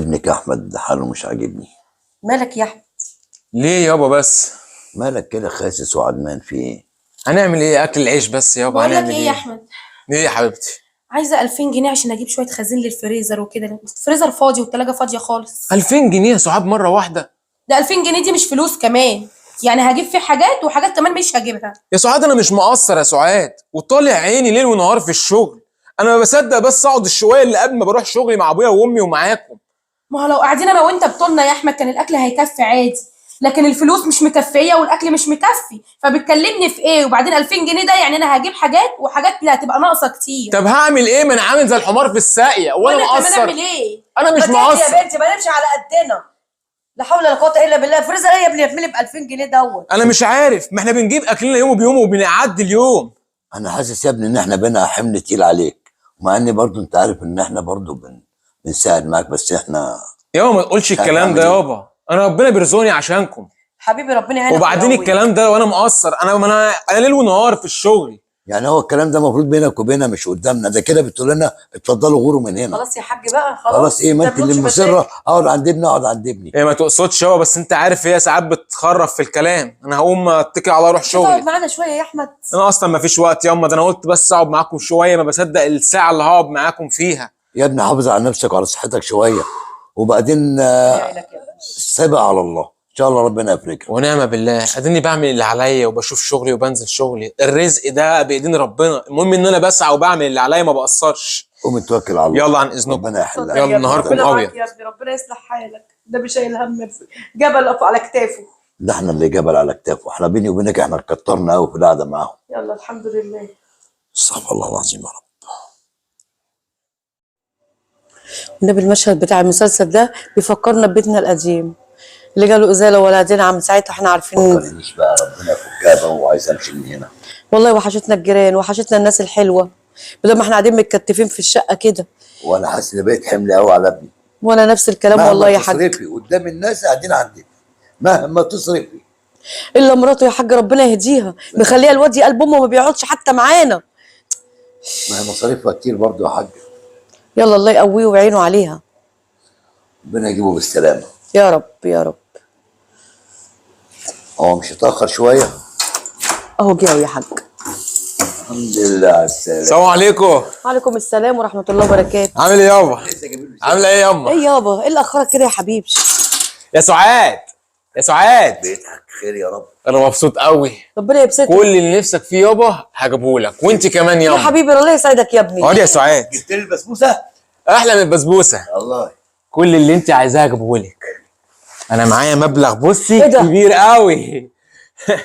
ابنك احمد حاله مش عاجبني. مالك يا احمد؟ ليه يابا بس؟ مالك كده خاسس وعدمان في ايه؟ هنعمل ايه؟ اكل العيش بس يابا. بقول لك هنعمل ايه يا احمد؟ ايه يا حبيبتي؟ عايزه 2000 جنيه عشان اجيب شويه خزين للفريزر وكده. الفريزر فاضي والتلاجه فاضيه خالص. 2000 جنيه يا سعاد مره واحده؟ ده 2000 جنيه دي مش فلوس كمان، يعني هجيب فيه حاجات وحاجات كمان مش هجيبها. يا سعاد انا مش مقصر يا سعاد، وطالع عيني ليل ونهار في الشغل. انا ما بصدق بس اقعد الشويه اللي قبل ما بروح شغلي مع ابويا وامي ومعاكم. ما هو لو قاعدين انا وانت بطولنا يا احمد كان الاكل هيكفي عادي، لكن الفلوس مش مكفيه والاكل مش مكفي، فبتكلمني في ايه؟ وبعدين 2000 جنيه ده يعني انا هجيب حاجات وحاجات اللي هتبقى ناقصه كتير. طب هعمل ايه؟ ما انا عامل زي الحمار في الساقيه وانا كمان مقصر. اعمل ايه؟ انا مش ما مقصر يا بنتي، ما نمشي على قدنا. لا حول ولا قوه الا بالله. الفريزر ايه يا ابني يتملي ب 2000 جنيه دوت؟ انا مش عارف، ما احنا بنجيب اكلنا يوم بيوم وبنعدي اليوم. انا حاسس يا ابني ان احنا بينا حمل تقيل عليك، ومع ان برضو انت عارف ان احنا برضو بنساعد معاك، بس احنا يابا ما تقولش الكلام ده يابا، انا ربنا بيرزقني عشانكم. حبيبي ربنا يعينك. وبعدين الكلام ده وانا مقصر؟ انا ليل ونهار في الشغل. يعني هو الكلام ده المفروض بينك وبيننا مش قدامنا، ده كده بتقول لنا اتفضلوا غوروا من هنا. خلاص يا حاج بقى، خلاص ايه؟ ما انت اللي مصره اقعد عند ابني اقعد عند ابني. ايه ما تقصدش يابا، بس انت عارف هي ساعات بتخرف في الكلام. انا هقوم اتكل على اروح تقعد شغلي. معانا شويه يا احمد. انا اصلا ما فيش وقت ياما، ده انا قلت بس اقعد معاكم شويه، ما بصدق الساعه اللي هقعد معاكم فيها. يا ابني حافظ على نفسك وعلى صحتك شويه، وبعدين سيبها على الله، ان شاء الله ربنا يفرجها. ونعم بالله، اديني بعمل اللي عليا وبشوف شغلي وبنزل شغلي، الرزق ده بايدين ربنا، المهم ان انا بسعى وبعمل اللي عليا ما بقصرش. قوم اتوكل على الله. يلا عن اذنكم. ربنا يحلها. يلا نهاركم ابيض. يا ابني ربنا يصلح حالك، ده مش شايل هم جبل على كتافه. ده احنا اللي جبل على كتافه، احنا بيني وبينك احنا كترنا قوي في القعده معاهم. يلا الحمد لله. استغفر الله العظيم يا رب. النبي المشهد بتاع المسلسل ده بيفكرنا ببيتنا القديم اللي جاله ازاله ولا دينا عم ساعتها احنا عارفين. فكرنيش بقى، ربنا يفكها بقى وعايز امشي من هنا. والله وحشتنا الجيران وحشتنا الناس الحلوه، بدل ما احنا قاعدين متكتفين في الشقه كده. وانا حاسس ان بقيت حمل قوي على ابني. وانا نفس الكلام والله يا حاج. مهما تصرفي قدام الناس قاعدين عندك، مهما تصرفي. الا مراته يا حاج ربنا يهديها، مخليها الواد قلب امه ما بيقعدش حتى معانا. ما هي مصاريفها كتير برضه يا حاج. يلا الله يقويه ويعينه عليها. ربنا يجيبه بالسلامه يا رب يا رب. هو مش هتاخر شويه؟ اهو جه يا حاج. الحمد لله على السلامه. السلام عليكم. وعليكم السلام ورحمه الله وبركاته. عامل ايه يابا؟ عامله ايه ياما؟ ايه يابا؟ ايه اللي اخرك كده يا حبيبي؟ يا سعاد يا سعاد، بيتك خير يا رب. انا مبسوط قوي. ربنا يبسطك. كل اللي نفسك فيه يابا هجيبهولك، وانت كمان يا ياما. حبيبي الله يسعدك يا ابني. اقعدي يا سعاد. جبت لي البسبوسه؟ احلى من البسبوسه. الله. كل اللي انت عايزاه هجيبهولك. انا معايا مبلغ بصي ايه ده؟ كبير قوي.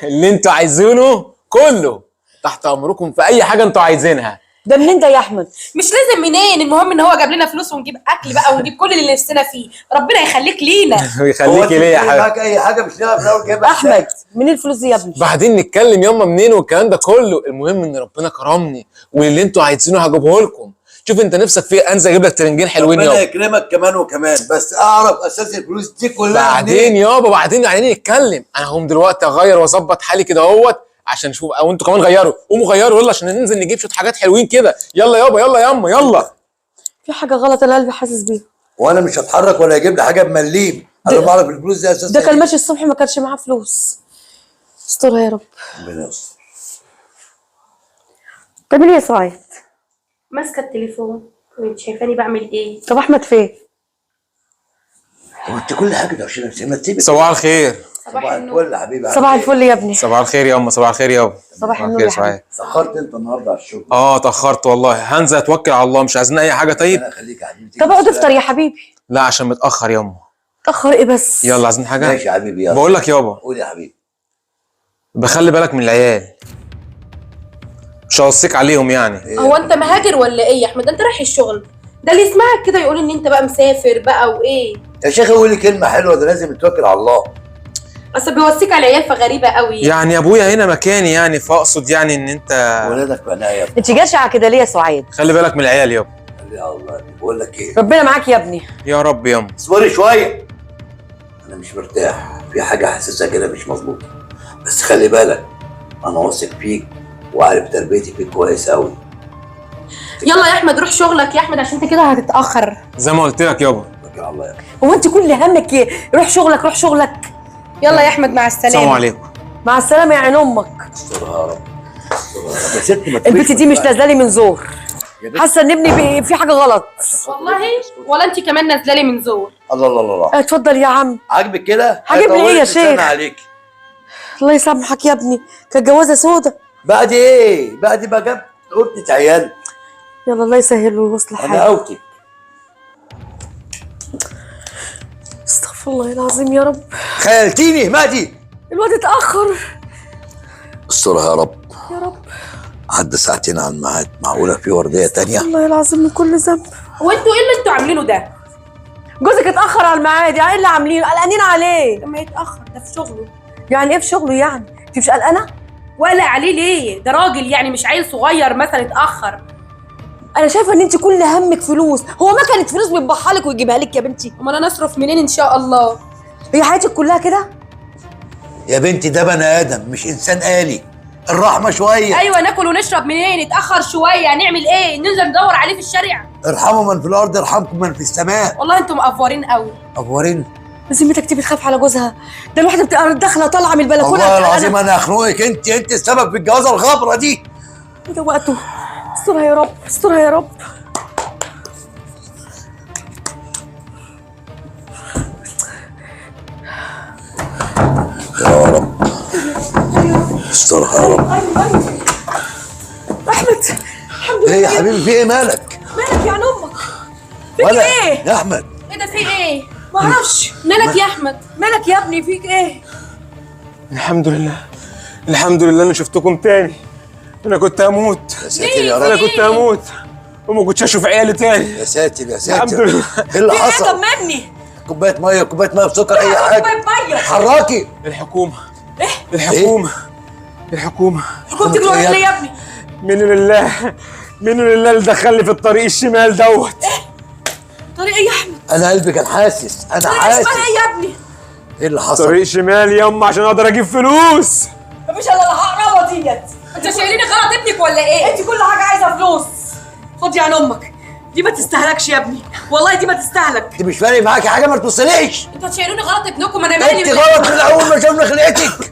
اللي انتوا عايزينه كله تحت امركم في اي حاجه انتوا عايزينها. ده منين ده يا احمد؟ مش لازم منين، المهم ان هو جاب لنا فلوس ونجيب اكل بقى ونجيب كل اللي نفسنا فيه. ربنا يخليك لينا. ويخليكي ليه يا حبيبي؟ معاك اي حاجه مش لاقي في الاول جايبها احمد منين الفلوس دي يا ابني؟ بعدين نتكلم ياما منين والكلام ده كله، المهم ان ربنا كرمني واللي انتوا عايزينه هجيبه لكم. شوف انت نفسك فيه، انزل اجيب لك ترنجين حلوين ربنا يابا. يكرمك كمان وكمان، بس اعرف اساس الفلوس دي كلها بعدين يابا بعدين نتكلم. انا هقوم دلوقتي اغير واظبط حالي كده اهوت عشان نشوف، او انتوا كمان غيروا، قوموا غيروا يلا عشان ننزل نجيب شويه حاجات حلوين كده. يلا يابا يلا ياما يلا. في حاجه غلط انا قلبي حاسس بيها. وانا مش هتحرك ولا هجيب لي حاجه بمليم. انا بعرف الفلوس دي اساسا. ده كان ماشي الصبح ما كانش معاه فلوس. استرها يا رب. ربنا يستر. بتعملي ايه يا سعاد؟ ماسكه التليفون وانت شايفاني بعمل ايه؟ طب احمد فين؟ هو انت كل حاجه دوشه نفسك، ما تسيبك. صباح الخير. صباح الفل يا حبيبي. صباح الفل يا ابني. صباح الخير ياما. صباح الخير يابا. صباح النور يا حبيبي. اتاخرت انت النهارده على الشغل؟ اتاخرت والله. هنزل اتوكل على الله، مش عايزين اي حاجه. طيب ربنا يخليك يا حبيبي. طب اقعد افطر يا حبيبي. لا عشان متاخر ياما. اتاخر ايه بس؟ يلا عايزين حاجه؟ ماشي يا حبيبي يلا. بقول لك يابا، قول يا حبيبي. بخلي بالك من العيال، مش هوصيك عليهم يعني. هو انت مهاجر ولا ايه يا احمد؟ انت رايح الشغل، ده اللي يسمعك كده يقول ان انت بقى مسافر بقى وايه. يا شيخ قول لي كلمه حلوه، ده لازم نتوكل على الله. اصل بيوصيك على العيال فغريبه قوي. يعني ابويا هنا مكاني يعني، فاقصد يعني ان انت ولادك في عناية. انت جشعه كده ليه يا سعاد؟ خلي بالك من العيال يابا. يا الله. بقول لك ايه، ربنا معاك يا ابني. يا رب ياما. اصبري شويه، انا مش مرتاح في حاجه حاسسها كده مش مظبوطه، بس خلي بالك انا واثق فيك وعارف تربيتي فيك كويس قوي. يلا يا احمد روح شغلك يا احمد عشان انت كده هتتاخر. زي ما قلت لك يابا. توكل على على الله يا ابني. هو انت كل همك ايه؟ روح شغلك روح شغلك. يلا يا احمد مع السلامه. السلام عليكم. مع السلامه يا عين امك. استرها يا رب. يا ست ما البت تقوليش دي مش بقى. نازله لي من زور. يا بنت. حاسه ان ابني في حاجه غلط. والله ولا انت كمان نازله لي من زور. الله الله الله الله. اتفضل يا عم. عاجبك كده؟ عاجبني ايه يا طولت لساني شيخ؟ عليك. الله يسامحك يا ابني، كانت جوازه سودا. بعد ايه؟ بعد ما جاب قلت عيال. يلا الله يسهل له ويصلح انا حالك. اوتي. استغفر الله العظيم يا رب. خيلتيني مهدي. الواد اتاخر. استرها يا رب. يا رب. عدى ساعتين على الميعاد، معقوله في ورديه تانية؟ الله العظيم من كل ذنب. هو انتوا ايه اللي انتوا عاملينه ده؟ جوزك اتاخر على الميعاد، يعني ايه اللي عاملينه؟ قلقانين عليه. لما يتاخر ده في شغله. يعني ايه في شغله يعني؟ انت مش قلقانه؟ ولا عليه ليه؟ ده راجل يعني مش عيل صغير مثلا اتاخر. انا شايفه ان انت كل همك فلوس. هو ما كانت فلوس بيطبعها لك ويجيبها لك يا بنتي؟ امال انا اصرف منين ان شاء الله؟ هي حياتك كلها كده؟ يا بنتي ده بني ادم مش انسان آلي. الرحمه شويه. ايوه ناكل ونشرب منين؟ اتاخر شويه هنعمل ايه؟ ننزل ندور عليه في الشارع؟ ارحموا من في الارض يرحمكم من في السماء. والله انتوا مقفورين قوي. افورين. بذمتك دي بتخاف على جوزها؟ ده الواحده بتبقى داخله طالعه من البلكونه. والله العظيم انا هخنقك. انت السبب في الجوازه الغبره دي. ده وقته. استرها يا رب استرها يا رب. يا رب استرها يا رب. احمد الحمد لله. ايه يا حبيبي في ايه مالك؟ مالك يا عين امك؟ فيك ولا ايه؟ يا احمد ايه ده في ايه؟ معرفش. مالك يا احمد؟ مالك يا ابني فيك ايه؟ الحمد لله. الحمد لله اني شفتكم تاني. انا كنت هموت. يا ساتر يا انا رب. كنت هموت وما كنتش اشوف عيالي تاني. يا ساتر يا الحمد ساتر. لله. ايه اللي في ايه؟ حصل؟ طمني. كوبايه ميه بسكر اي حاجه. كوبايه ميه. حراكي. الحكومه. ايه؟ الحكومه. الحكومه. حكومتك حكومة الوقت إيه ليه يا ابني؟ منه لله. منه لله اللي دخلني في الطريق الشمال دوت. طريق ايه يا احمد؟ انا قلبي كان حاسس. انا طريق حاسس. اسمها ايه يا ابني؟ ايه اللي حصل؟ طريق شمال يما عشان اقدر اجيب فلوس. مفيش الا العقربه ديت. انت شايليني غلط ابنك ولا ايه؟ انت كل حاجه عايزه فلوس. خد يا عين امك. دي ما تستهلكش يا ابني، والله دي ما تستهلك. انت مش فارق معاكي حاجه ما توصليش. انتوا شايلوني غلط ابنكم انا انت مالي غلط من اول ما شفنا خلقتك.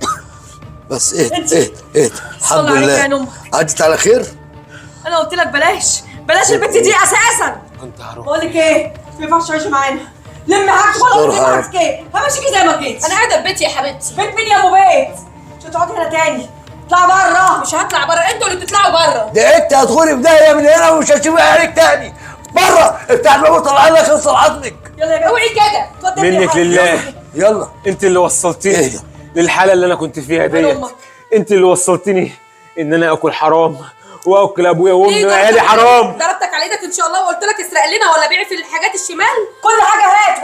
بس ايه الحمد صلي عليك يا عين لله. امك. عدت على خير. انا قلت لك بلاش البنت دي اساسا. كنت هروح. بقول لك ايه؟ ما ينفعش تعيشي معانا. لمي حاجتك ولا قلت استرها. حاجتك ايه؟ همشيكي زي ما جيت. انا قاعده في بيتي يا حبيبتي. بيت مين يا ابو بيت؟ مش هتقعدي هنا تاني. اطلعي بره. مش هطلع بره، انتوا اللي تطلعوا بره. ده انت هتدخلي في داهيه من هنا ومش هتشوفي عيالك تاني. بره افتح الباب وطلع لك خص عظمك. يلا يا بنت. اوعي كده. اتفضل يا منك حاج. لله. يلا. انت اللي وصلتني اهدى. للحاله اللي انا كنت فيها ديت. أمك. انت اللي وصلتني ان انا اكل حرام واكل ابويا وامي ليه وعيالي ضربتك حرام. ضربتك على ايدك ان شاء الله وقلت لك اسرق لنا ولا بيع في الحاجات الشمال؟ كل حاجه هات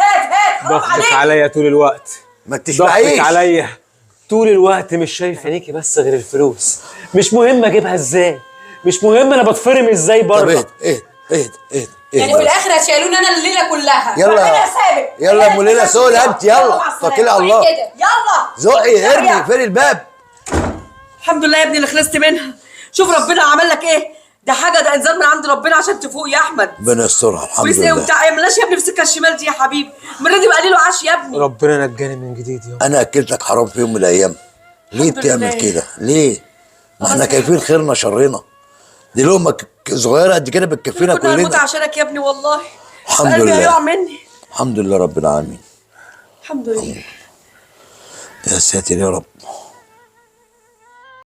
حرام ضغطك عليك. عليا طول الوقت. ما ضغطك تشبعيش. عليا طول الوقت. مش شايف عينيكي بس غير الفلوس. مش مهم اجيبها ازاي، مش مهم انا بتفرم ازاي طب بره. اهدى. يعني في الاخر هتشيلوني انا الليله كلها. يلا ربنا سابق. يلا يا ام ليلى سهله انت. يلا مع السلامة. توكلي على الله. كده. يلا. زقي ارمي فين الباب. الحمد لله يا ابني اللي خلصت منها. شوف ربنا عمل لك ايه. ده انذار من عند ربنا عشان تفوق يا احمد. ربنا يسترها الحمد ولسه ايه لله. وبتاع ملاش يا ابني في السكه الشمال دي يا حبيبي. المره دي بقى ليله عاش يا ابني. ربنا نجاني من جديد يا انا اكلتك حرام في يوم من الايام. ليه الحمد بتعمل لله. كده؟ ليه؟ ما احنا كايفين خيرنا شرنا. دي لقمه صغيره قد كده بتكفينا كنا هنموت كلنا. عشانك يا ابني والله. الحمد قلبي لله. هيقع مني. الحمد لله رب العالمين. الحمد لله. يا ساتر يا رب.